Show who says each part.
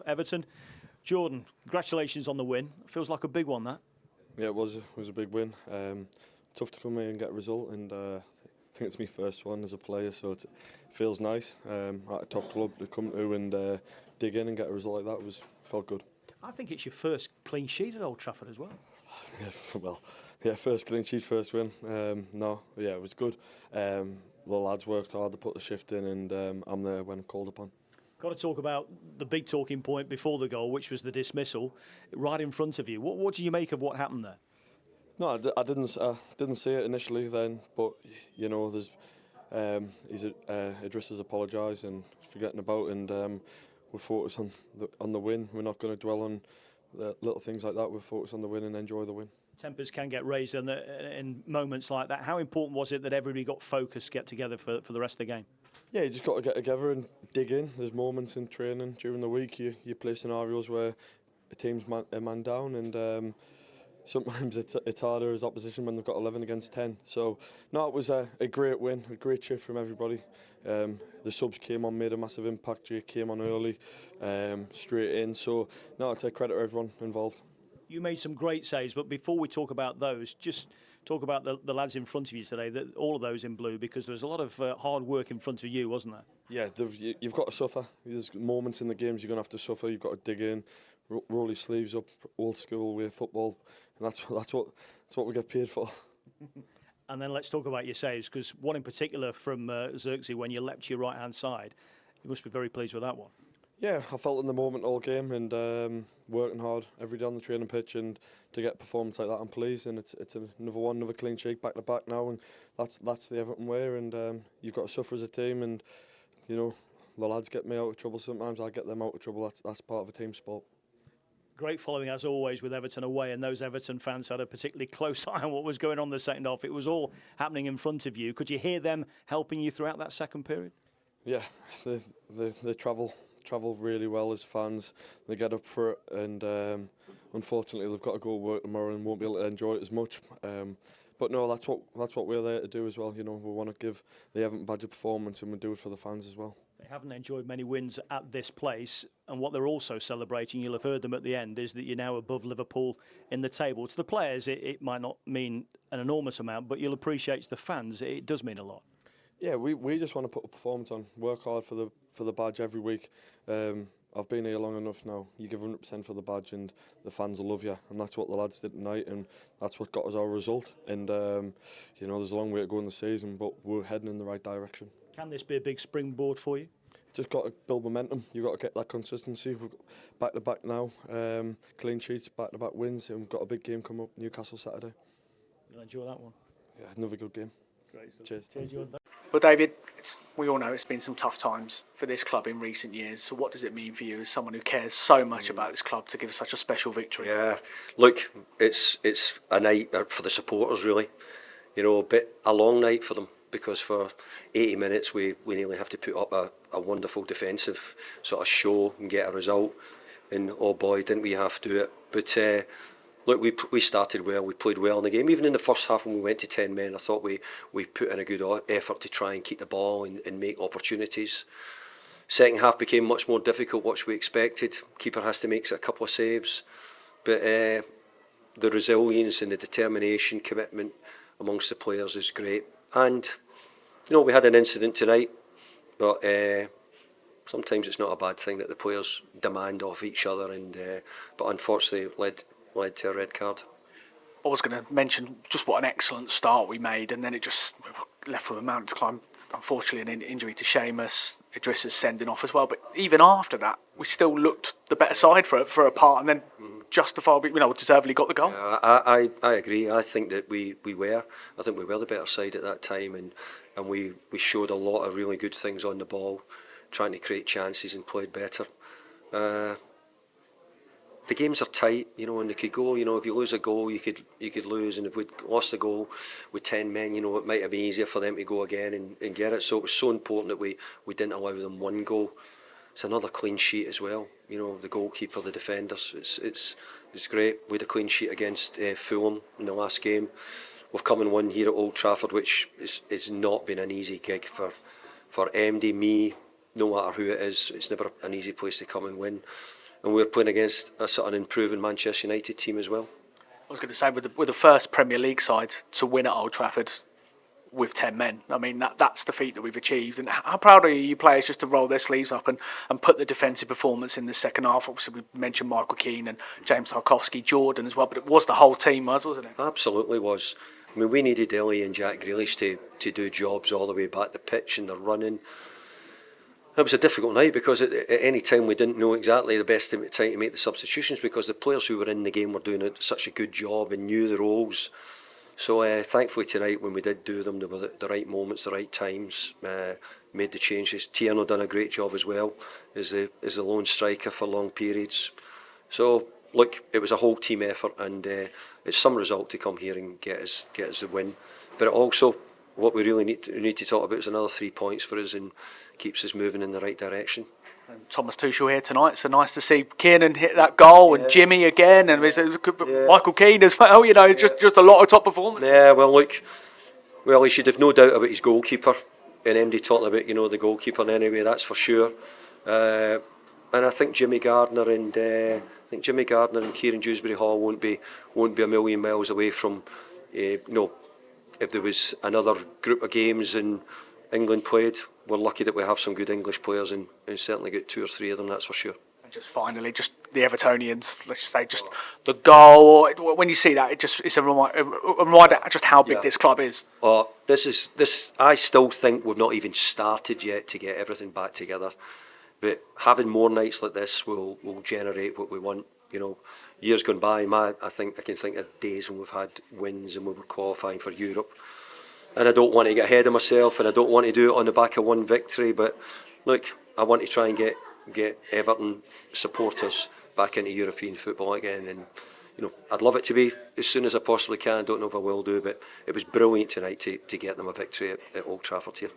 Speaker 1: Everton. Jordan, congratulations on the win. Feels like a big one, that.
Speaker 2: Yeah, it was a big win. Tough to come here and get a result, and I think it's my first one as a player, so it feels nice. At a top club to come to and dig in and get a result like that felt good.
Speaker 1: I think it's your first clean sheet at Old Trafford as well.
Speaker 2: First clean sheet, first win. It was good. The lads worked hard to put the shift in, and I'm there when called upon.
Speaker 1: Got to talk about the big talking point before the goal, which was the dismissal, right in front of you. What do you make of what happened there?
Speaker 2: No, I didn't see it initially then, but you know, there's Idris has apologised and forgetting about, and we're focused on the win. We're not going to dwell on the little things like that. We're focused on the win and enjoy the win.
Speaker 1: Tempers can get raised in moments like that. How important was it that everybody got focused, get together for the rest of the game?
Speaker 2: Yeah, you just got to get together and dig in. There's moments in training during the week you play scenarios where a team's a man down, and sometimes it's harder as opposition when they've got 11 against 10. So no, it was a great win, a great cheer from everybody. The subs came on, made a massive impact. Jay came on early, straight in. So no, I take credit to everyone involved.
Speaker 1: You made some great saves, but before we talk about those, just talk about the lads in front of you today, all of those in blue, because there was a lot of hard work in front of you, wasn't there?
Speaker 2: Yeah, you've got to suffer. There's moments in the games you're going to have to suffer. You've got to dig in, roll your sleeves up, old school way of football, and that's what we get paid for.
Speaker 1: And then let's talk about your saves, because one in particular from Xerxes, when you leapt to your right-hand side, you must be very pleased with that one.
Speaker 2: Yeah, I felt in the moment all game, and working hard every day on the training pitch, and to get a performance like that, I'm pleased. And it's another clean sheet back to back now, and that's the Everton way. And you've got to suffer as a team, and you know the lads get me out of trouble sometimes. I get them out of trouble. That's part of a team sport.
Speaker 1: Great following as always with Everton away, and those Everton fans had a particularly close eye on what was going on in the second half. It was all happening in front of you. Could you hear them helping you throughout that second period?
Speaker 2: Yeah, they travel really well as fans. They get up for it, and unfortunately they've got to go work tomorrow and won't be able to enjoy it as much. But no, that's what we're there to do as well. You know, we want to give the Everton badge a performance, and we do it for the fans as well.
Speaker 1: They haven't enjoyed many wins at this place, and what they're also celebrating, you'll have heard them at the end, is that you're now above Liverpool in the table. To the players, it might not mean an enormous amount, but you'll appreciate to the fans, it does mean a lot.
Speaker 2: Yeah, we just want to put a performance on, work hard for the badge every week. I've been here long enough now. You give 100% for the badge, and the fans will love you, and that's what the lads did tonight, and that's what got us our result. And you know, there's a long way to go in the season, but we're heading in the right direction. Can
Speaker 1: this be a big springboard for you?
Speaker 2: Just got to build momentum. You've got to get that consistency. We're back to back now, clean sheets, back to back wins, and we've got a big game coming up, Newcastle Saturday.
Speaker 1: You'll enjoy that one.
Speaker 2: Yeah, another good game.
Speaker 1: Great stuff.
Speaker 2: Cheers.
Speaker 1: Cheers, Jordan.
Speaker 3: Well, David, we all know it's been some tough times for this club in recent years. So what does it mean for you as someone who cares so much about this club to give us such a special victory?
Speaker 4: Yeah, look, it's a night for the supporters, really. You know, a long night for them, because for 80 minutes we nearly have to put up a wonderful defensive sort of show and get a result. And oh boy, didn't we have to do it. But look, we started well, we played well in the game. Even in the first half when we went to 10 men, I thought we put in a good effort to try and keep the ball and make opportunities. Second half became much more difficult, what we expected. Keeper has to make a couple of saves. But the resilience and the determination, commitment amongst the players is great. And, you know, we had an incident tonight, but sometimes it's not a bad thing that the players demand off each other, and but unfortunately led to a red card.
Speaker 3: I was going to mention just what an excellent start we made, and then it just left with a mountain to climb. Unfortunately, an injury to Seamus, Idris is sending off as well. But even after that, we still looked the better side for a part, and then justifiably, deservedly got the goal.
Speaker 4: I agree. I think that we were. I think we were the better side at that time, and we showed a lot of really good things on the ball, trying to create chances and played better. The games are tight, and they could go. If you lose a goal, you could lose, and if we'd lost a goal with 10 men, it might have been easier for them to go again and get it. So it was so important that we didn't allow them one goal. It's another clean sheet as well. The goalkeeper, the defenders. It's great. We had a clean sheet against Fulham in the last game. We've come and won here at Old Trafford, which is not been an easy gig for MD, me, no matter who it is. It's never an easy place to come and win. and we're playing against a sort of improving Manchester United team as well.
Speaker 3: I was going to say, with the first Premier League side to win at Old Trafford with 10 men, I mean, that's the feat that we've achieved. And how proud are you players just to roll their sleeves up and put the defensive performance in the second half? Obviously, we mentioned Michael Keane and James Tarkowski, Jordan as well, but it was the whole team, wasn't it?
Speaker 4: Absolutely was. I mean, we needed Ellie and Jack Grealish to do jobs all the way back the pitch and the running. It was a difficult night because at any time we didn't know exactly the best time to make the substitutions, because the players who were in the game were doing such a good job and knew the roles. So thankfully tonight, when we did do them, they were the right moments, the right times, made the changes. Tierno done a great job as well as the lone striker for long periods. So look, it was a whole team effort, and it's some result to come here and get us the win. But also, what we really need to talk about is another 3 points for us and keeps us moving in the right direction.
Speaker 3: And Thomas Tuchel here tonight, so nice to see Kiernan hit that goal and Jimmy again, and Michael Keane as well. You know, just a lot of top performance.
Speaker 4: Yeah, well, look, he should have no doubt about his goalkeeper. And MD talking about the goalkeeper anyway, that's for sure. And I think Jimmy Gardner and Kieran Dewsbury Hall won't be a million miles away from if there was another group of games and England played. We're lucky that we have some good English players, and certainly got 2 or 3 of them, that's for sure.
Speaker 3: And just finally, just the Evertonians, let's just say, just the goal. When you see that, it's a reminder just how big this club is.
Speaker 4: This. I still think we've not even started yet to get everything back together. But having more nights like this will generate what we want. You know, years gone by, I can think of days when we've had wins and we were qualifying for Europe. And I don't want to get ahead of myself, and I don't want to do it on the back of one victory. But look, I want to try and get Everton supporters back into European football again. And I'd love it to be as soon as I possibly can. I don't know if I will do, but it was brilliant tonight to get them a victory at Old Trafford here.